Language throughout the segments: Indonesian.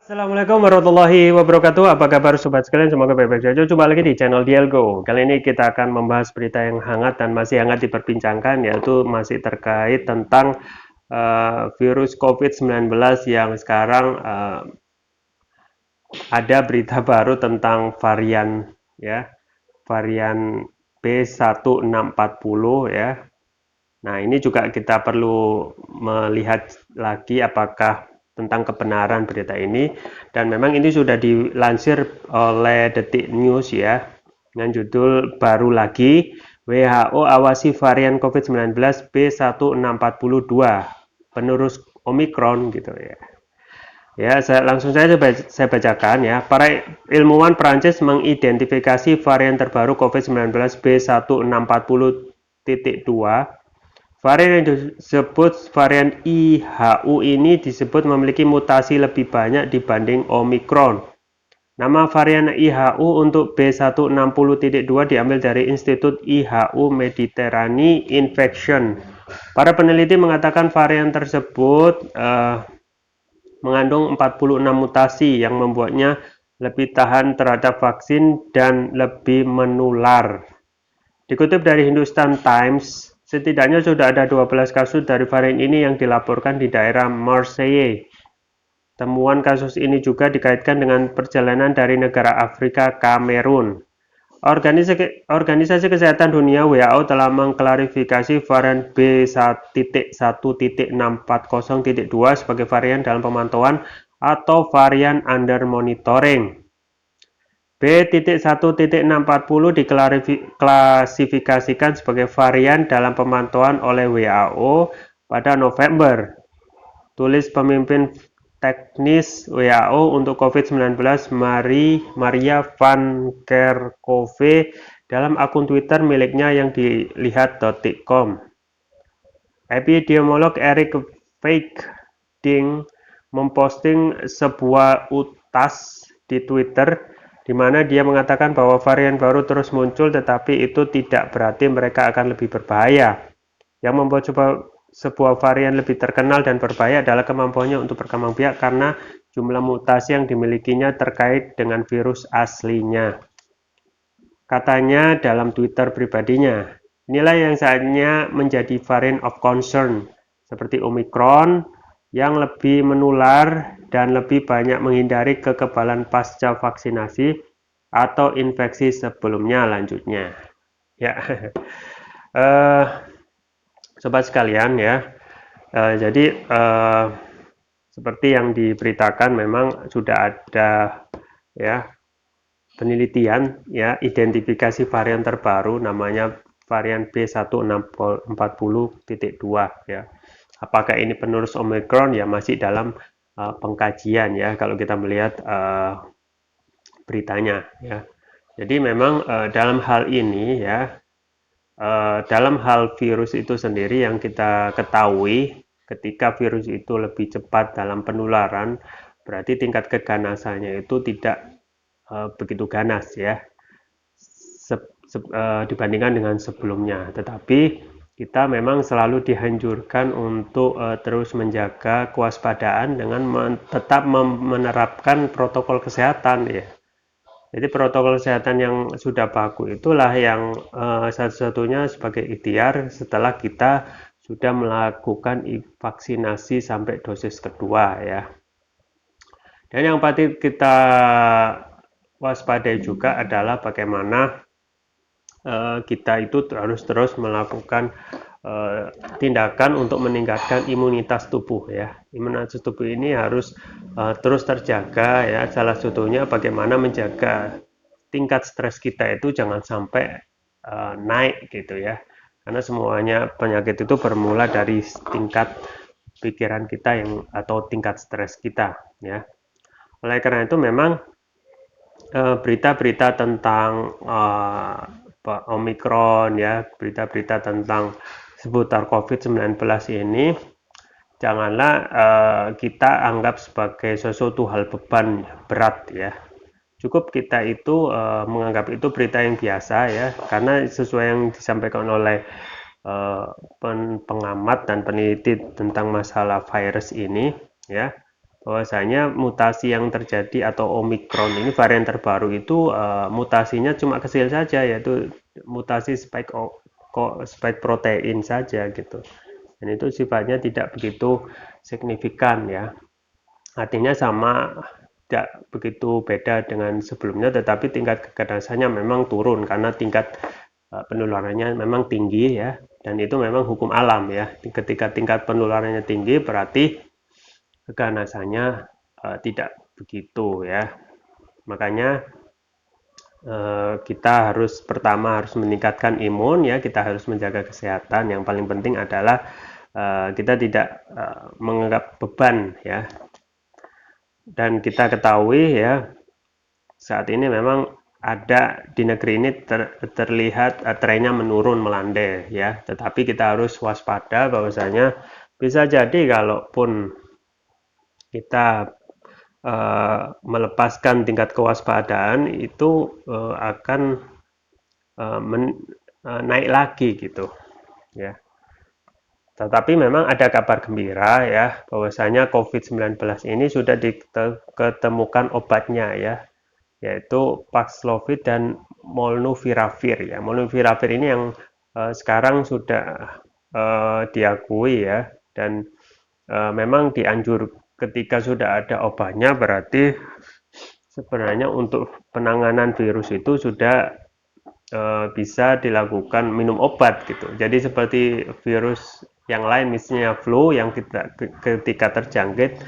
Assalamualaikum warahmatullahi wabarakatuh. Apa kabar sobat sekalian? Semoga baik-baik saja. Jumpa lagi di channel Dialgo. Kali ini kita akan membahas berita yang hangat dan masih hangat diperbincangkan, yaitu masih terkait tentang virus COVID-19 yang sekarang ada berita baru tentang varian ya, varian B1640 ya. Nah, ini juga kita perlu melihat lagi apakah tentang kebenaran berita ini, dan memang ini sudah dilansir oleh Detik News ya, dengan judul baru lagi, WHO awasi varian COVID-19 B1642 penerus Omicron gitu ya. Ya, langsung saja saya bacakan ya. Para ilmuwan Prancis mengidentifikasi varian terbaru COVID-19 B1640.2. Varian yang disebut varian IHU ini disebut memiliki mutasi lebih banyak dibanding Omicron. Nama varian IHU untuk B160.2 diambil dari Institut IHU Mediterranean Infection. Para peneliti mengatakan varian tersebut mengandung 46 mutasi yang membuatnya lebih tahan terhadap vaksin dan lebih menular. Dikutip dari Hindustan Times, setidaknya sudah ada 12 kasus dari varian ini yang dilaporkan di daerah Marseille. Temuan kasus ini juga dikaitkan dengan perjalanan dari negara Afrika Kamerun. Organisasi Kesehatan Dunia (WHO) telah mengklarifikasi varian B1.1.640.2 sebagai varian dalam pemantauan atau varian under monitoring. B.1.640 diklasifikasikan sebagai varian dalam pemantauan oleh WHO pada November. Tulis pemimpin teknis WHO untuk COVID-19 Maria van Kerkhove dalam akun Twitter miliknya yang dilihat.com. Epidemiolog Eric Veiding memposting sebuah utas di Twitter di mana dia mengatakan bahwa varian baru terus muncul, tetapi itu tidak berarti mereka akan lebih berbahaya. Yang membuat sebuah varian lebih terkenal dan berbahaya adalah kemampuannya untuk berkembang biak karena jumlah mutasi yang dimilikinya terkait dengan virus aslinya. Katanya dalam Twitter pribadinya, inilah yang saatnya menjadi variant of concern, seperti Omicron, yang lebih menular dan lebih banyak menghindari kekebalan pasca vaksinasi atau infeksi sebelumnya lanjutnya. Ya, sobat sekalian ya, jadi seperti yang diberitakan memang sudah ada ya penelitian ya identifikasi varian terbaru namanya varian B1640.2 ya. Apakah ini penerus Omicron ya masih dalam pengkajian ya kalau kita melihat beritanya ya. Jadi memang dalam hal ini ya, dalam hal virus itu sendiri yang kita ketahui, ketika virus itu lebih cepat dalam penularan, berarti tingkat keganasannya itu tidak begitu ganas ya dibandingkan dengan sebelumnya. Tetapi kita memang selalu dianjurkan untuk terus menjaga kewaspadaan dengan tetap menerapkan protokol kesehatan ya. Jadi protokol kesehatan yang sudah baku itulah yang satu-satunya sebagai ikhtiar setelah kita sudah melakukan vaksinasi sampai dosis kedua ya. Dan yang patut kita waspadai juga adalah bagaimana kita itu harus terus melakukan tindakan untuk meningkatkan imunitas tubuh ya. Imunitas tubuh ini harus terus terjaga ya. Salah satunya bagaimana menjaga tingkat stres kita itu jangan sampai naik gitu ya. Karena semuanya penyakit itu bermula dari tingkat pikiran kita yang atau tingkat stres kita ya. Oleh karena itu memang berita-berita tentang Omicron ya, berita-berita tentang seputar COVID-19 ini janganlah kita anggap sebagai sesuatu hal beban berat ya. Cukup kita itu menganggap itu berita yang biasa ya, karena sesuai yang disampaikan oleh pengamat dan peneliti tentang masalah virus ini ya, bahwasanya mutasi yang terjadi atau Omikron ini varian terbaru itu mutasinya cuma kecil saja, yaitu mutasi spike protein saja gitu. Dan itu sifatnya tidak begitu signifikan ya. Artinya sama, tidak begitu beda dengan sebelumnya, tetapi tingkat keganasannya memang turun karena tingkat penularannya memang tinggi ya, dan itu memang hukum alam ya. Ketika tingkat penularannya tinggi berarti keganasannya tidak begitu ya. Makanya kita pertama harus meningkatkan imun ya, kita harus menjaga kesehatan. Yang paling penting adalah kita tidak menganggap beban ya. Dan kita ketahui ya, saat ini memang ada di negeri ini terlihat trennya menurun, melandai ya, tetapi kita harus waspada bahwasanya bisa jadi kalaupun kita melepaskan tingkat kewaspadaan itu akan naik lagi gitu ya. Tetapi memang ada kabar gembira ya, bahwasanya COVID-19 ini sudah ditemukan obatnya ya, yaitu Paxlovid dan Molnupiravir ya. Molnupiravir ini yang sekarang sudah diakui ya, dan memang ketika sudah ada obatnya berarti sebenarnya untuk penanganan virus itu sudah bisa dilakukan minum obat gitu. Jadi seperti virus yang lain, misalnya flu yang ketika terjangkit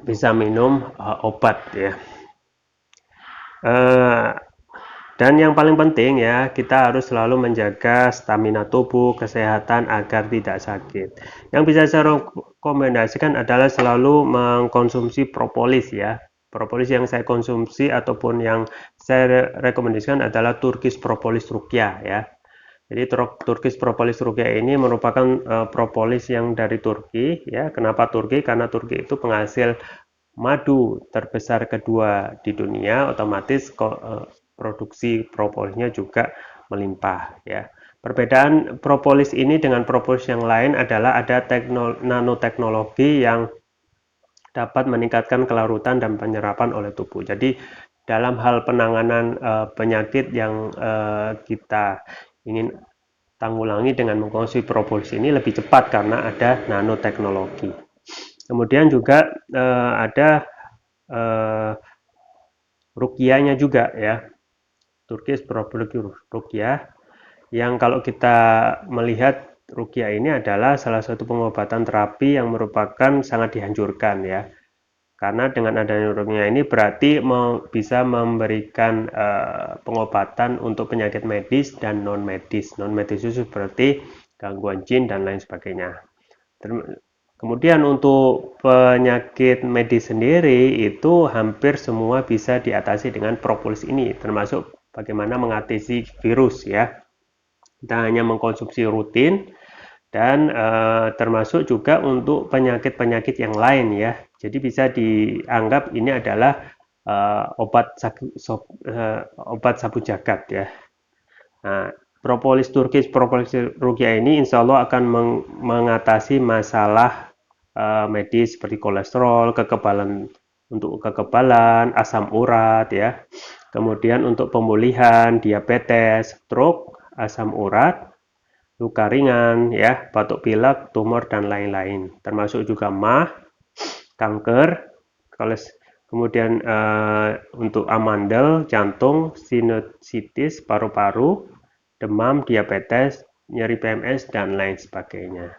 bisa minum obat ya. Dan yang paling penting ya, kita harus selalu menjaga stamina tubuh, kesehatan agar tidak sakit. Yang bisa saya rekomendasikan adalah selalu mengkonsumsi propolis ya. Propolis yang saya konsumsi ataupun yang saya rekomendasikan adalah Turkish Propolis Ruqyah ya. Jadi Turkish Propolis Ruqyah ini merupakan propolis yang dari Turki ya. Kenapa Turki? Karena Turki itu penghasil madu terbesar kedua di dunia, otomatis produksi propolisnya juga melimpah ya. Perbedaan propolis ini dengan propolis yang lain adalah ada nanoteknologi yang dapat meningkatkan kelarutan dan penyerapan oleh tubuh. Jadi dalam hal penanganan penyakit yang kita ingin tanggulangi dengan mengkonsumsi propolis ini lebih cepat karena ada nanoteknologi. Kemudian juga ada ruqyahnya juga ya, Turkish Propolis Ruqyah, yang kalau kita melihat ruqyah ini adalah salah satu pengobatan terapi yang merupakan sangat dianjurkan ya. Karena dengan adanya ruqyah ini berarti bisa memberikan pengobatan untuk penyakit medis dan non medis. Non medis itu seperti gangguan jin dan lain sebagainya. Kemudian untuk penyakit medis sendiri itu hampir semua bisa diatasi dengan propolis ini, termasuk bagaimana mengatasi virus ya. Kita hanya mengkonsumsi rutin, dan termasuk juga untuk penyakit-penyakit yang lain ya. Jadi bisa dianggap ini adalah obat sabu jagat ya. Nah, Turkish Propolis Ruqyah ini insya Allah akan mengatasi masalah medis seperti kolesterol, kekebalan, asam urat ya. Kemudian untuk pemulihan diabetes, stroke, asam urat, luka ringan ya, batuk pilek, tumor dan lain-lain. Termasuk juga MAH, kanker, kemudian untuk amandel, jantung, sinusitis, paru-paru, demam, diabetes, nyeri PMS dan lain sebagainya.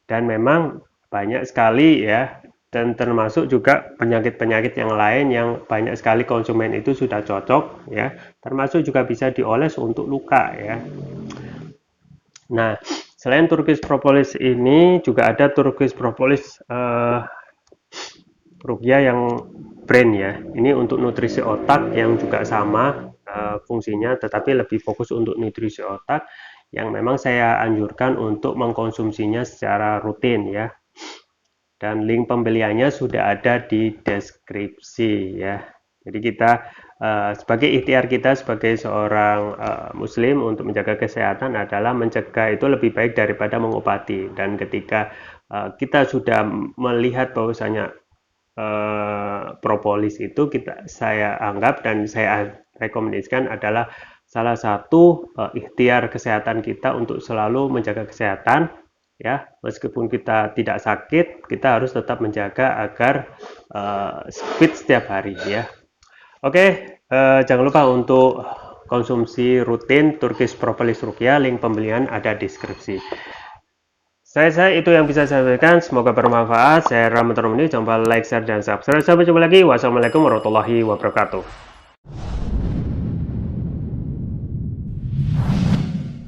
Dan memang banyak sekali ya, dan termasuk juga penyakit-penyakit yang lain yang banyak sekali konsumen itu sudah cocok ya, termasuk juga bisa dioles untuk luka ya. Nah, selain Turkish Propolis ini juga ada Turkish Propolis Ruqyah yang brand ya. Ini untuk nutrisi otak yang juga sama fungsinya, tetapi lebih fokus untuk nutrisi otak, yang memang saya anjurkan untuk mengkonsumsinya secara rutin ya. Dan link pembeliannya sudah ada di deskripsi ya. Jadi kita sebagai ikhtiar kita sebagai seorang muslim untuk menjaga kesehatan adalah mencegah itu lebih baik daripada mengobati. Dan ketika kita sudah melihat bahwasanya propolis itu saya anggap dan saya rekomendasikan adalah salah satu ikhtiar kesehatan kita untuk selalu menjaga kesehatan, ya, meskipun kita tidak sakit kita harus tetap menjaga agar fit setiap hari, ya. Oke, jangan lupa untuk konsumsi rutin Turkish Propolis Ruqyah, link pembelian ada di deskripsi. Saya itu yang bisa saya sampaikan, semoga bermanfaat. Saya Rahmat Romani, jangan lupa like, share, dan subscribe. Sampai jumpa lagi. Wassalamualaikum warahmatullahi wabarakatuh.